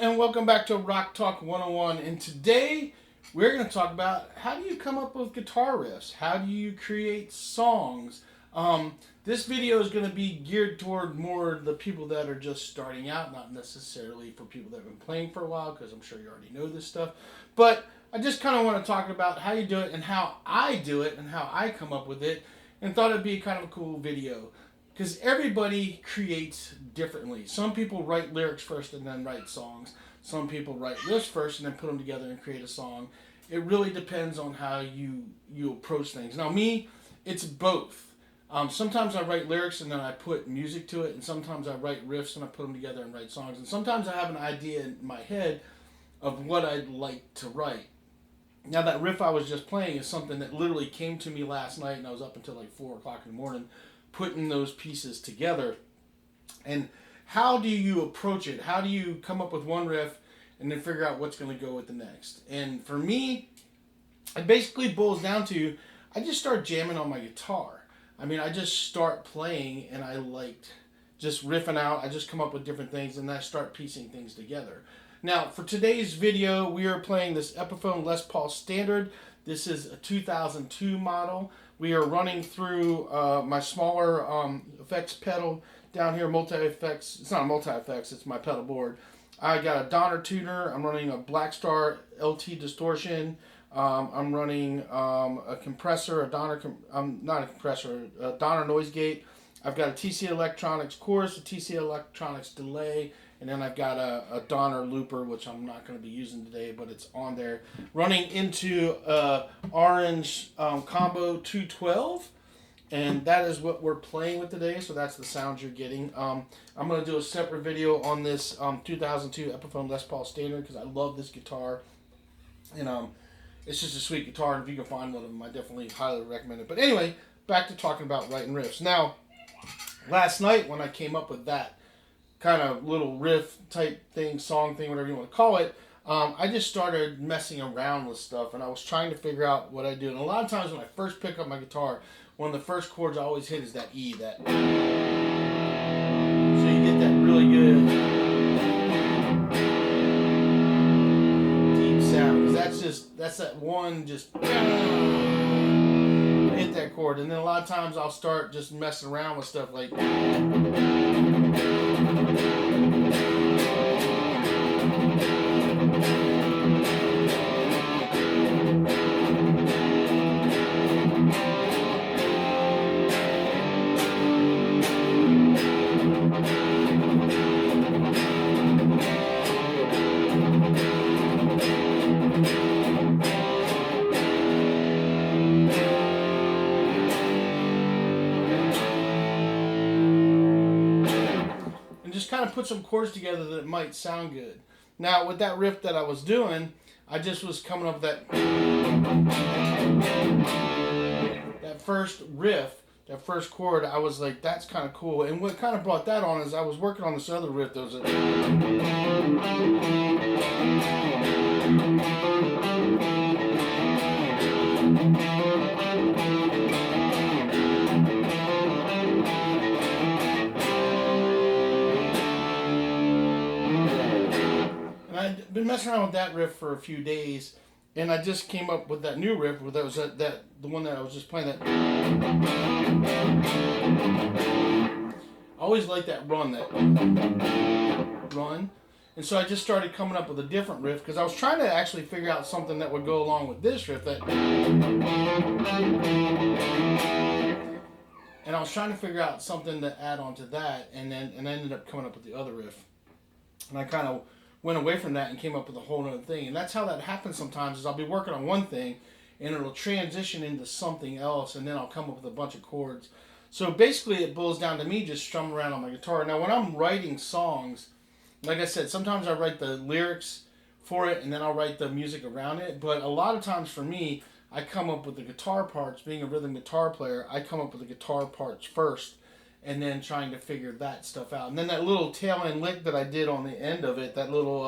and welcome back to Rock Talk 101. And today we're going to talk about how do you come up with guitar riffs? How do you create songs? This video is going to be geared toward more the people that are just starting out, not necessarily for people that have been playing for a while, because I'm sure you already know this stuff. But I just kind of want to talk about how you do it and how I do it and how I come up with it, and thought it'd be kind of a cool video. Because everybody creates differently. Some people write lyrics first and then write songs. Some people write riffs first and then put them together and create a song. It really depends on how you approach things. Now, me, it's both. Sometimes I write lyrics and then I put music to it, and sometimes I write riffs and I put them together and write songs. And sometimes I have an idea in my head of what I'd like to write. Now, that riff I was just playing is something that literally came to me last night, and I was up until like 4 o'clock in the morning putting those pieces together. And how do you approach it? How do you come up with one riff and then figure out what's going to go with the next? And for me, it basically boils down to I just start jamming on my guitar. I mean, I just start playing and I liked just riffing out. I just come up with different things and I start piecing things together. Now, for today's video, we are playing this Epiphone Les Paul Standard. This is a 2002 model. We are running through my smaller effects pedal down here, multi-effects. It's not a multi-effects, it's my pedal board. I got a Donner tuner. I'm running a Blackstar LT distortion. I'm running a compressor, a Donner noise gate. I've got a TC Electronics chorus, a TC Electronics delay, and then I've got a Donner looper, which I'm not going to be using today, but it's on there. Running into Orange Combo 212, and that is what we're playing with today, so that's the sound you're getting. I'm going to do a separate video on this 2002 Epiphone Les Paul Standard, because I love this guitar, and it's just a sweet guitar, and if you can find one of them, I definitely highly recommend it. But anyway, back to talking about writing riffs. Now, last night when I came up with that kind of little riff type thing, song thing, whatever you want to call it, I just started messing around with stuff, and I was trying to figure out what I do. And a lot of times when I first pick up my guitar, one of the first chords I always hit is that E, that. So you get that really good deep sound, because that's that one just hit that chord. And then a lot of times I'll start just messing around with stuff like. Just kind of put some chords together that might sound good. Now, with that riff that I was doing, I just was coming up with that first riff, that first chord. I was like, that's kind of cool. And what kind of brought that on is I was working on this other riff that was I'd been messing around with that riff for a few days, and I just came up with that new riff. That was the one that I was just playing. That I always like that run, and so I just started coming up with a different riff because I was trying to actually figure out something that would go along with this riff. And I was trying to figure out something to add on to that, and I ended up coming up with the other riff, and I kind of went away from that and came up with a whole other thing. And that's how that happens sometimes, is I'll be working on one thing and it'll transition into something else, and then I'll come up with a bunch of chords. So basically it boils down to me just strumming around on my guitar. Now, when I'm writing songs, like I said, sometimes I write the lyrics for it and then I'll write the music around it. But a lot of times for me, I come up with the guitar parts. Being a rhythm guitar player, I come up with the guitar parts first, and then trying to figure that stuff out. And then that little tail end lick that I did on the end of it, that little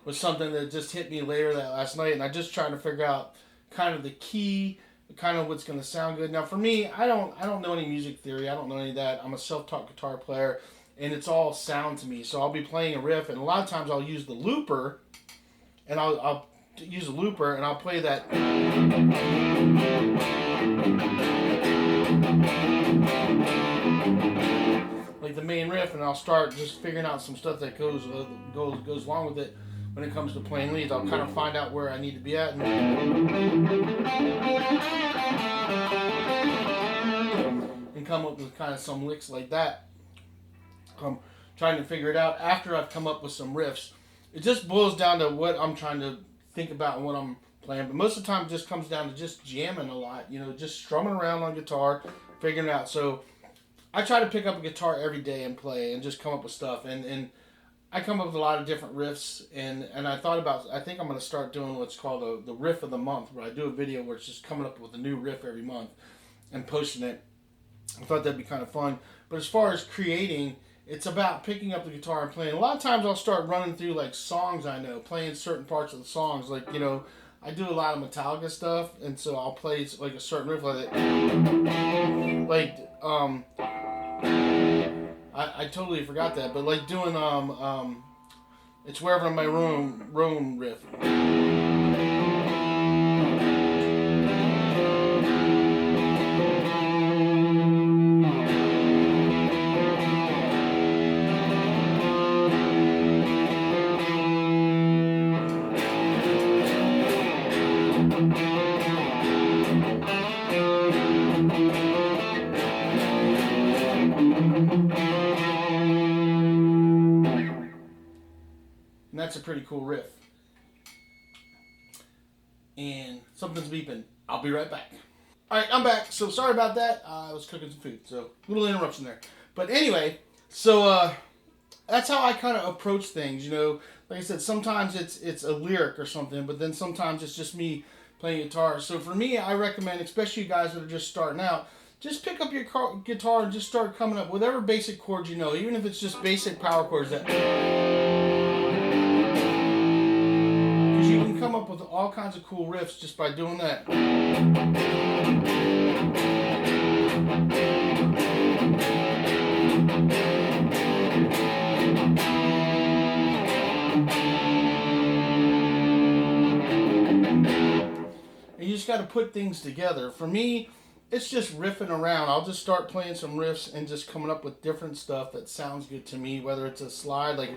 was something that just hit me later that last night, and I just trying to figure out kind of the key, kind of what's going to sound good. Now for me, I don't know any music theory. I don't know any of that. I'm a self-taught guitar player. and it's all sound to me. So I'll be playing a riff, and a lot of times I'll use the looper, and I'll use a looper, and I'll play that. Like the main riff, and I'll start just figuring out some stuff that goes along with it. When it comes to playing leads, I'll kind of find out where I need to be at, and come up with kind of some licks like that. Trying to figure it out after I've come up with some riffs. It just boils down to what I'm trying to think about and what I'm playing. But most of the time, it just comes down to just jamming a lot. Just strumming around on guitar, figuring it out. So I try to pick up a guitar every day and play and just come up with stuff. And I come up with a lot of different riffs. And I think I'm going to start doing what's called the riff of the month, where I do a video where it's just coming up with a new riff every month and posting it. I thought that'd be kind of fun. But as far as creating, it's about picking up the guitar and playing. A lot of times I'll start running through like songs I know, playing certain parts of the songs. Like, I do a lot of Metallica stuff, and so I'll play like a certain riff like that. Like, I totally forgot that, but like doing It's Wherever in My Room riff. And that's a pretty cool riff. And something's beeping. I'll be right back. Alright, I'm back. So sorry about that. I was cooking some food. So little interruption there. But anyway, so that's how I kind of approach things. Like I said, sometimes it's a lyric or something, but then sometimes it's just me playing guitar. So for me, I recommend, especially you guys that are just starting out, just pick up your guitar and just start coming up with whatever basic chords you know, even if it's just basic power chords. Because you can come up with all kinds of cool riffs just by doing that. And you just got to put things together. For me, it's just riffing around. I'll just start playing some riffs and just coming up with different stuff that sounds good to me, whether it's a slide like...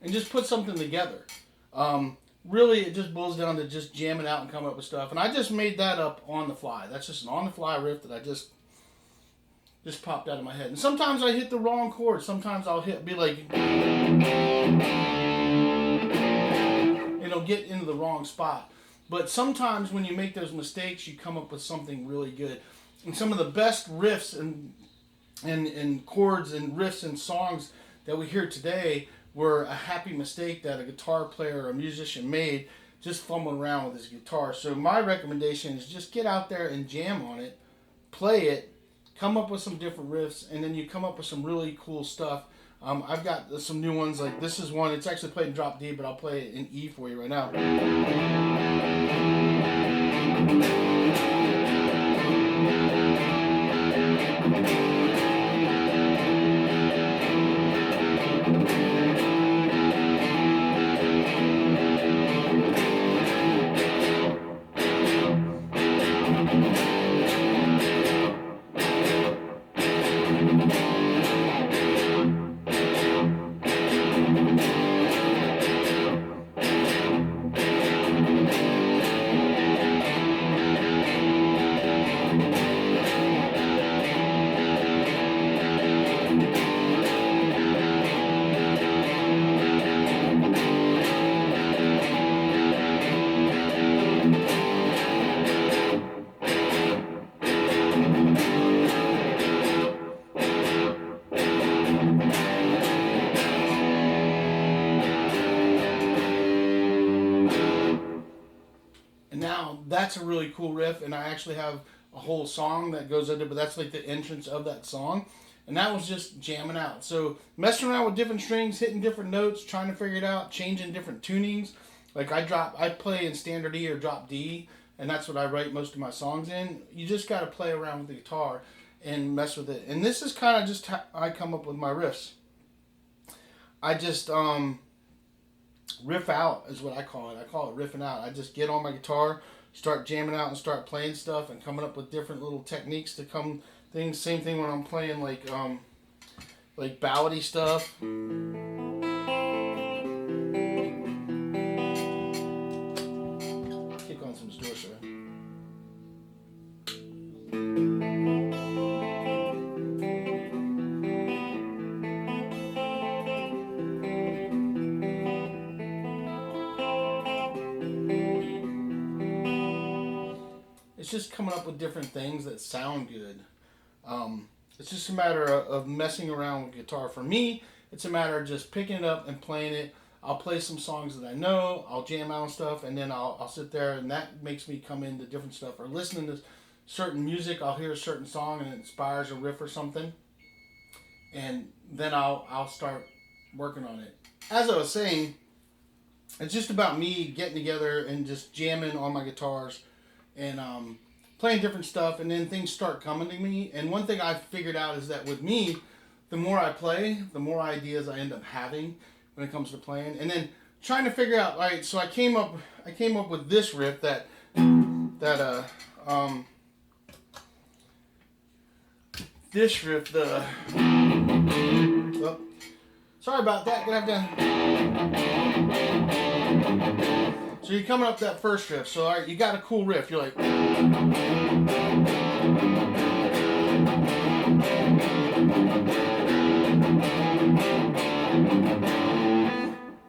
and just put something together. Really, it just boils down to just jamming out and coming up with stuff. And I just made that up on the fly. That's just an on-the-fly riff that I just popped out of my head. And sometimes I hit the wrong chord. Sometimes I'll be like, get into the wrong spot. But sometimes when you make those mistakes, you come up with something really good. And some of the best riffs and chords and riffs and songs that we hear today were a happy mistake that a guitar player or a musician made just fumbling around with his guitar. So my recommendation is just get out there and jam on it, play it, come up with some different riffs, and then you come up with some really cool stuff. I've got some new ones, like this is one, it's actually played in drop D, but I'll play it in E for you right now. that's a really cool riff, and I actually have a whole song that goes into it, but that's like the entrance of that song. And that was just jamming out. So messing around with different strings, hitting different notes, trying to figure it out, changing different tunings. Like I play in standard E or drop D, and that's what I write most of my songs in. You just got to play around with the guitar and mess with it. And this is kind of just how I come up with my riffs. I just riff out is what I call it. I call it riffing out. I just get on my guitar, start jamming out and start playing stuff and coming up with different little techniques to come things. Same thing when I'm playing like ballady stuff. Kick on some distortion. It's just coming up with different things that sound good. It's just a matter of messing around with guitar. For me, it's a matter of just picking it up and playing it. I'll play some songs that I know, I'll jam out and stuff, and then I'll sit there, and that makes me come into different stuff. Or listening to certain music, I'll hear a certain song and it inspires a riff or something, and then I'll start working on it. As I was saying, it's just about me getting together and just jamming on my guitars and playing different stuff, and then things start coming to me. And one thing I've figured out is that with me, the more I play, the more ideas I end up having when it comes to playing. And then trying to figure out, right, so I came up with this riff this riff, sorry about that, gonna have to. So you're coming up that first riff. So all right, you got a cool riff. You're like,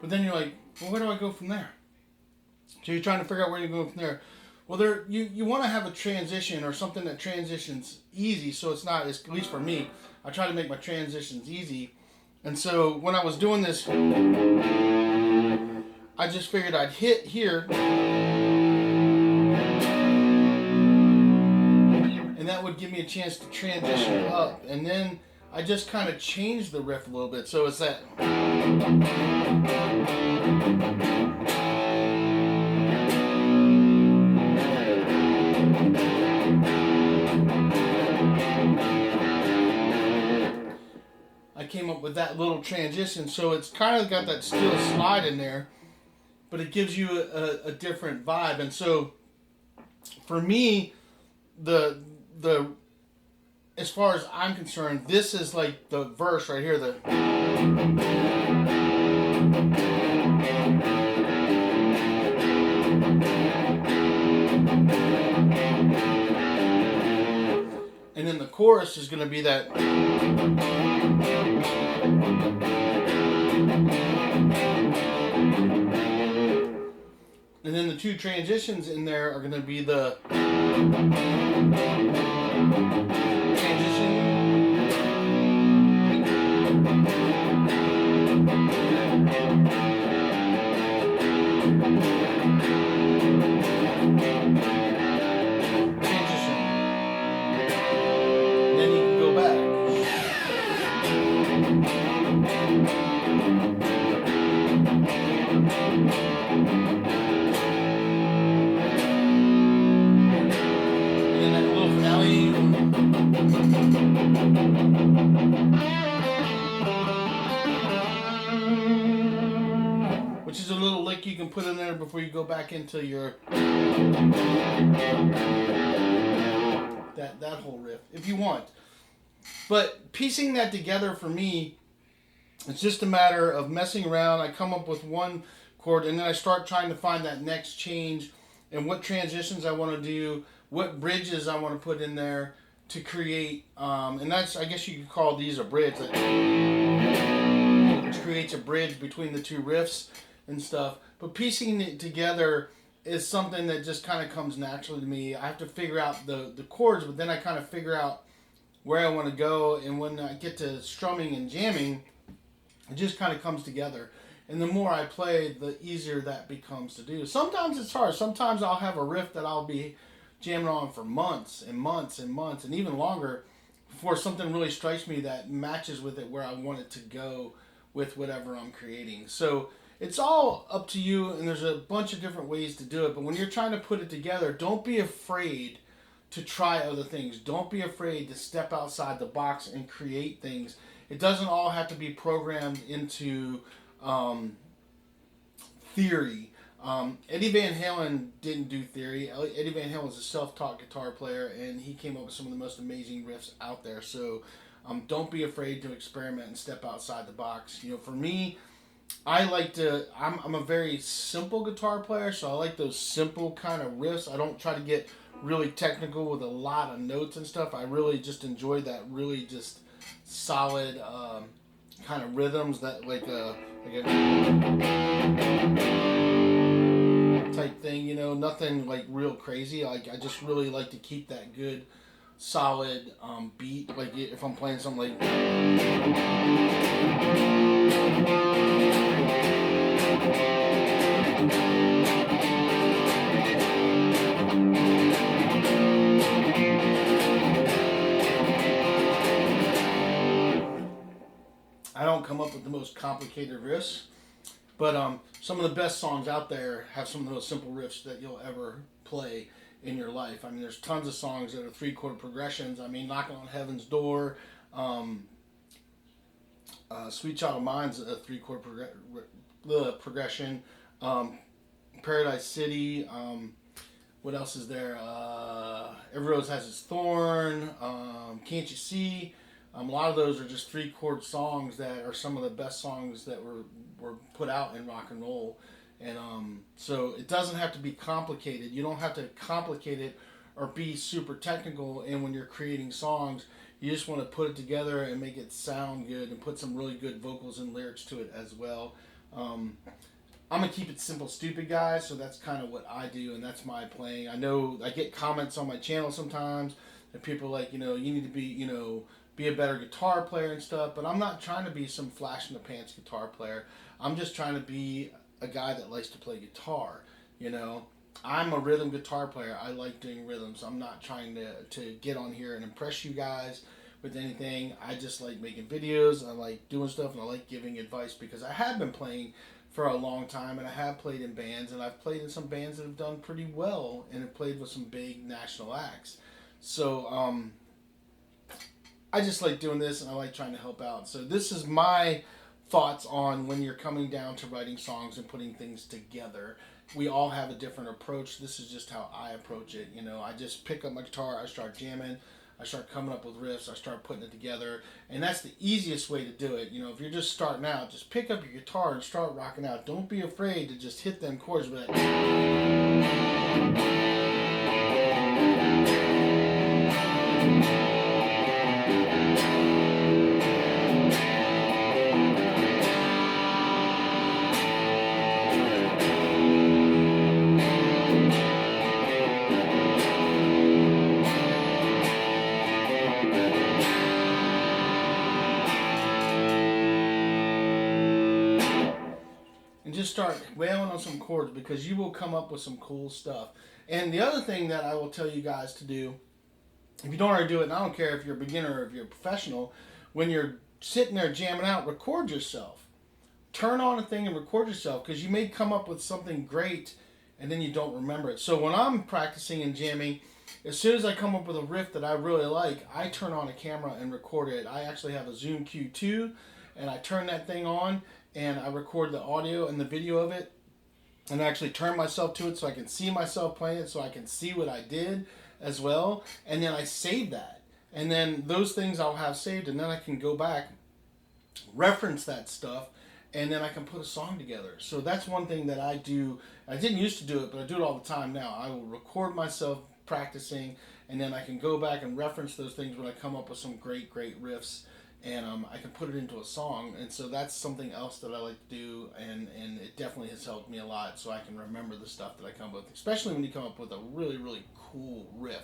but then you're like, well, where do I go from there? So you're trying to figure out where you go from there. Well, you want to have a transition or something that transitions easy. So it's not, at least for me, I try to make my transitions easy. And so when I was doing this, I just figured I'd hit here, and that would give me a chance to transition up. And then I just kind of changed the riff a little bit. So it's that. I came up with that little transition, so it's kind of got that steel slide in there, but it gives you a different vibe. And so for me, the as far as I'm concerned, this is like the verse right here, and then the chorus is going to be that. And then the two transitions in there are going to be the transition. And then you can go back. Which is a little lick you can put in there before you go back into your that whole riff if you want. But piecing that together for me, it's just a matter of messing around. I come up with one chord and then I start trying to find that next change and what transitions I want to do, what bridges I want to put in there to create, and that's, I guess you could call these a bridge, which creates a bridge between the two riffs and stuff. But piecing it together is something that just kind of comes naturally to me. I have to figure out the chords, but then I kind of figure out where I want to go, and when I get to strumming and jamming, it just kind of comes together. And the more I play, the easier that becomes to do. Sometimes it's hard. Sometimes I'll have a riff that I'll be jamming on for months and months and months and even longer before something really strikes me that matches with it where I want it to go with whatever I'm creating. So it's all up to you, and there's a bunch of different ways to do it. But when you're trying to put it together, don't be afraid to try other things. Don't be afraid to step outside the box and create things. It doesn't all have to be programmed into theory. Eddie Van Halen didn't do theory. Eddie Van Halen was a self-taught guitar player, and he came up with some of the most amazing riffs out there. So don't be afraid to experiment and step outside the box. You know, for me, I like to. I'm a very simple guitar player, so I like those simple kind of riffs. I don't try to get really technical with a lot of notes and stuff. I really just enjoy that really just solid kind of rhythms that like a type thing, you know, nothing like real crazy. Like I just really like to keep that good, solid beat. Like if I'm playing something like, I don't come up with the most complicated riffs. But some of the best songs out there have some of the most simple riffs that you'll ever play in your life. I mean, there's tons of songs that are 3-chord progressions. I mean, Knocking on Heaven's Door, Sweet Child of Mine's a 3-chord progression. Paradise City. What else is there? Every Rose Has Its Thorn. Can't You See? A lot of those are just 3-chord songs that are some of the best songs that were put out in rock and roll. And so it doesn't have to be complicated. You don't have to complicate it or be super technical. And when you're creating songs, you just want to put it together and make it sound good and put some really good vocals and lyrics to it as well. I'm going to keep it simple, stupid, guys. So that's kind of what I do, and that's my playing. I know I get comments on my channel sometimes that people are like, you know, you need to be, you know, be a better guitar player and stuff, but I'm not trying to be some flash in the pants guitar player. I'm just trying to be a guy that likes to play guitar. You know, I'm a rhythm guitar player. I like doing rhythms. I'm not trying to get on here and impress you guys with anything. I just like making videos, I like doing stuff, and I like giving advice because I have been playing for a long time, and I have played in bands, and I've played in some bands that have done pretty well and have played with some big national acts. So I just like doing this, and I like trying to help out. So this is my thoughts on when you're coming down to writing songs and putting things together. We all have a different approach. This is just how I approach it. You know, I just pick up my guitar, I start jamming, I start coming up with riffs, I start putting it together, and that's the easiest way to do it. You know, if you're just starting out, just pick up your guitar and start rocking out. Don't be afraid to just hit them chords with that. And just start wailing on some chords, because you will come up with some cool stuff. And the other thing that I will tell you guys to do, if you don't already do it, and I don't care if you're a beginner or if you're a professional, when you're sitting there jamming out, record yourself. Turn on a thing and record yourself, because you may come up with something great and then you don't remember it. So when I'm practicing and jamming, as soon as I come up with a riff that I really like, I turn on a camera and record it. I actually have a Zoom Q2, and I turn that thing on and I record the audio and the video of it, and I actually turn myself to it so I can see myself playing it, so I can see what I did as well, and then I save that. And then those things I'll have saved, and then I can go back, reference that stuff, and then I can put a song together. So that's one thing that I do. I didn't used to do it, but I do it all the time now. I will record myself practicing, and then I can go back and reference those things when I come up with some great riffs, and I can put it into a song. And so that's something else that I like to do, and it definitely has helped me a lot, so I can remember the stuff that I come up with, especially when you come up with a really cool riff.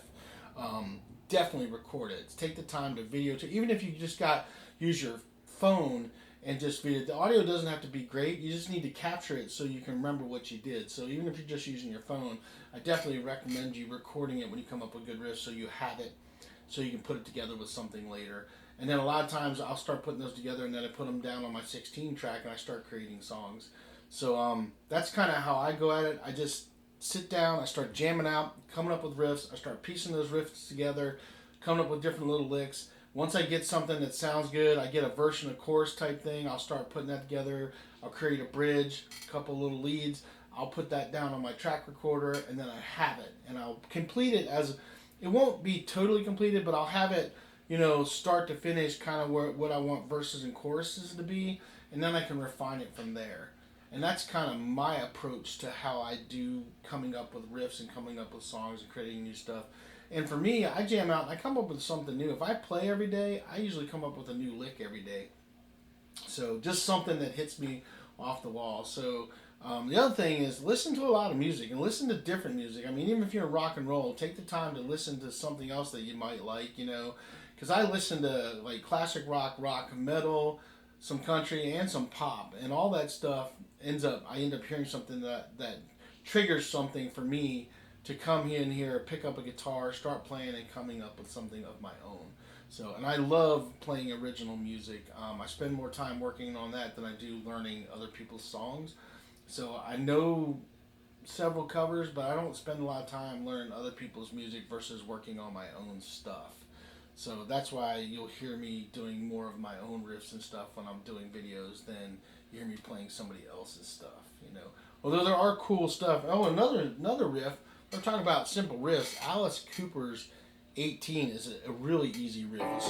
Definitely record it. Take the time to videotape, even if you just use your phone and just video. The audio doesn't have to be great. You just need to capture it so you can remember what you did. So even if you're just using your phone, I definitely recommend you recording it when you come up with good riffs so you have it, so you can put it together with something later. And then a lot of times I'll start putting those together, and then I put them down on my 16 track and I start creating songs. So that's kind of how I go at it. I just sit down, I start jamming out, coming up with riffs. I start piecing those riffs together, coming up with different little licks. Once I get something that sounds good, I get a verse and a chorus type thing. I'll start putting that together. I'll create a bridge, a couple little leads. I'll put that down on my track recorder, and then I have it. And I'll complete it as, it won't be totally completed, but I'll have it, start to finish, kind of what I want verses and choruses to be, and then I can refine it from there. And that's kind of my approach to how I do coming up with riffs and coming up with songs and creating new stuff. And for me, I jam out and I come up with something new. If I play every day, I usually come up with a new lick every day. So just something that hits me off the wall. So the other thing is listen to a lot of music and listen to different music. I mean, even if you're in rock and roll, take the time to listen to something else that you might like, because I listen to like classic rock metal, some country, and some pop, and all that stuff I end up hearing something that triggers something for me to come in here, pick up a guitar, start playing, and coming up with something of my own. So, and I love playing original music. I spend more time working on that than I do learning other people's songs. So I know several covers, but I don't spend a lot of time learning other people's music versus working on my own stuff. So that's why you'll hear me doing more of my own riffs and stuff when I'm doing videos than you hear me playing somebody else's stuff, Although there are cool stuff. Oh, another riff. We're talking about simple riffs. Alice Cooper's 18 is a really easy riff. It's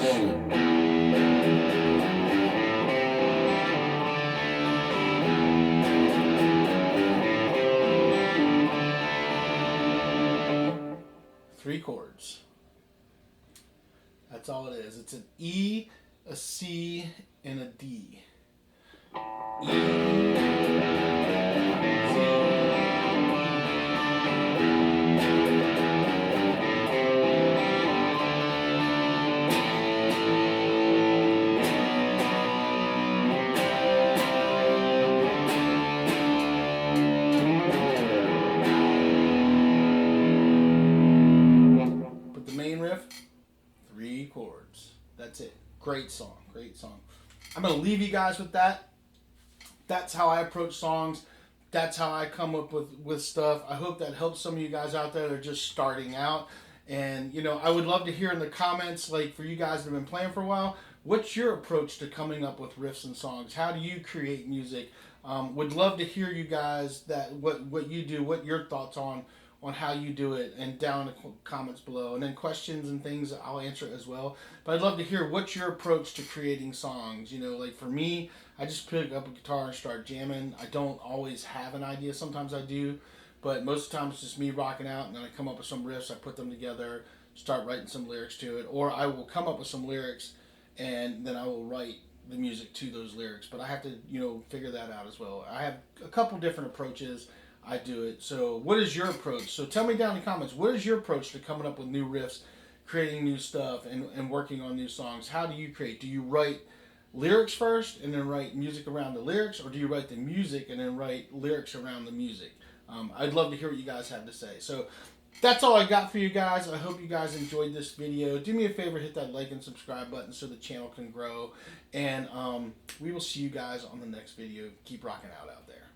three chords. That's all it is. It's an E, a C, and a D. E, chords. That's it. Great song. Great song. I'm going to leave you guys with that. That's how I approach songs. That's how I come up with stuff. I hope that helps some of you guys out there that are just starting out. And, I would love to hear in the comments, like for you guys that have been playing for a while, what's your approach to coming up with riffs and songs? How do you create music? Would love to hear you guys what you do, what your thoughts on how you do it, and down in the comments below. And then questions and things, I'll answer as well. But I'd love to hear what's your approach to creating songs. Like for me, I just pick up a guitar and start jamming. I don't always have an idea. Sometimes I do. But most of the time it's just me rocking out, and then I come up with some riffs, I put them together, start writing some lyrics to it. Or I will come up with some lyrics, and then I will write the music to those lyrics. But I have to, figure that out as well. I have a couple different approaches I do it. So what is your approach? So tell me down in the comments, what is your approach to coming up with new riffs, creating new stuff, and working on new songs? How do you create? Do you write lyrics first and then write music around the lyrics, or do you write the music and then write lyrics around the music? I'd love to hear what you guys have to say. So that's all I got for you guys. I hope you guys enjoyed this video. Do me a favor, hit that like and subscribe button so the channel can grow. And we will see you guys on the next video. Keep rocking out there.